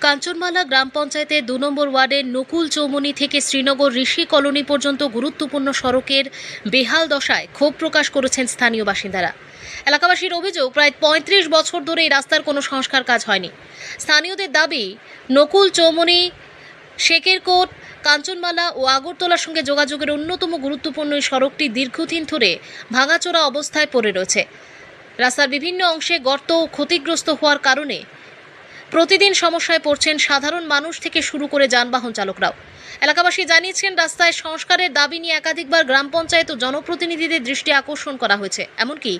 কাঞ্চনমালা গ্রাম পঞ্চায়েতের ২ নম্বর ওয়ার্ডের নকুল চৌমুনি থেকে শ্রীনগর ঋষি কলোনি পর্যন্ত গুরুত্বপূর্ণ সড়কের বেহাল দশায় ক্ষোভ প্রকাশ করেছেন স্থানীয় বাসিন্দারা। এলাকাবাসীর অভিযোগ, প্রায় ৩৫ বছর ধরে এই রাস্তার কোনো সংস্কার কাজ হয়নি। স্থানীয়দের দাবি, নকুল চৌমুনি, শেকেরকোট, কাঞ্চনমালা ও আগরতলার সঙ্গে যোগাযোগের অন্যতম গুরুত্বপূর্ণ এই সড়কটি দীর্ঘদিন ধরে ভাঙাচোরা অবস্থায় পড়ে রয়েছে। রাস্তার বিভিন্ন অংশে গর্ত ও ক্ষতিগ্রস্ত হওয়ার কারণে প্রতিদিন সমস্যায় পড়ছেন সাধারণ মানুষ থেকে শুরু করে যানবাহন চালকরাও। এলাকাবাসী জানিয়েছেন, রাস্তায় সংস্কারের দাবি নিয়ে একাধিকবার গ্রাম পঞ্চায়েত ও জনপ্রতিনিধিদের দৃষ্টি আকর্ষণ করা হয়েছে। এমনকি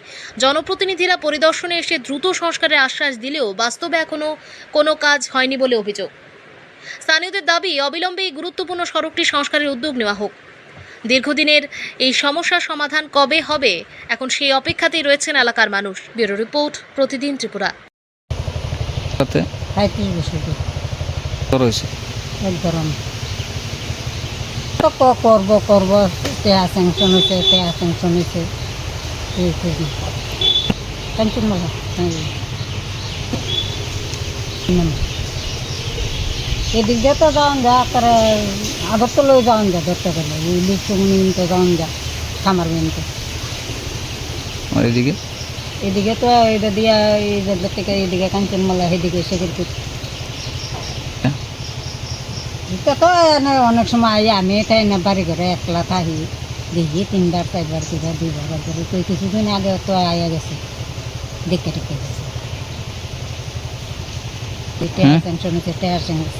জনপ্রতিনিধিরা পরিদর্শনে এসে দ্রুত সংস্কারের আশ্বাস দিলেও বাস্তবে এখনও কোনো কাজ হয়নি বলে অভিযোগ। স্থানীয়দের দাবি, অবিলম্বে এই গুরুত্বপূর্ণ সড়কটি সংস্কারের উদ্যোগ নেওয়া হোক। দীর্ঘদিনের এই সমস্যার সমাধান কবে হবে, এখন সেই অপেক্ষাতেই রয়েছেন এলাকার মানুষ। ব্যুরো রিপোর্ট, প্রতিদিন ত্রিপুরা। 35 বছর রয়েছে একদম তো করবো টেয়া স্যাংশন হয়েছে কাঞ্চনমালা এদিক দিয়ে তো যাওয়ান যা তারা আগরতলাও যাওয়ান যা ধরতে গেলে ওই লিচুমিনতে যাওয়ান যা খামার মিনতে আর এদিকে তো এটা দিয়া এই জায়গা থেকে এদিকে কাঞ্চনমালা এদিকে শেখেরকোট। এটা তো অনেক সময় আই আমি এটাই না বাড়ি ঘরে একলা থাকি, দেখি 3বার 4বার 2বার করে কই কিছুদিন আগে তো আয়া গেছে, দেখে গেছে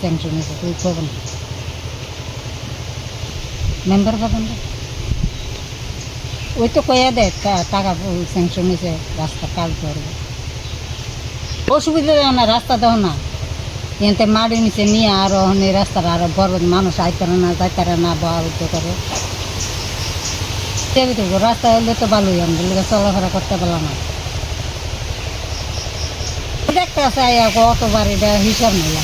স্যাংশন হয়েছে তুই খবর না মেম্বার পাবেন ওই তো কয়া দেয় টাকা স্যাংশন হয়েছে, রাস্তা কাজ করবে, অসুবিধা দেয় না, রাস্তা দেও না এতে মাড়ি নিচে নিয়ে আরো এই রাস্তাটা আরো বড় মানুষ আইতারে না যাইতারে না বা উদ্যোগ করে রাস্তা হলে তো ভালোই আমরা চলাফেরা করতে পারলাম না। দেখতে আছে অতবার এটা হিসাব নেই।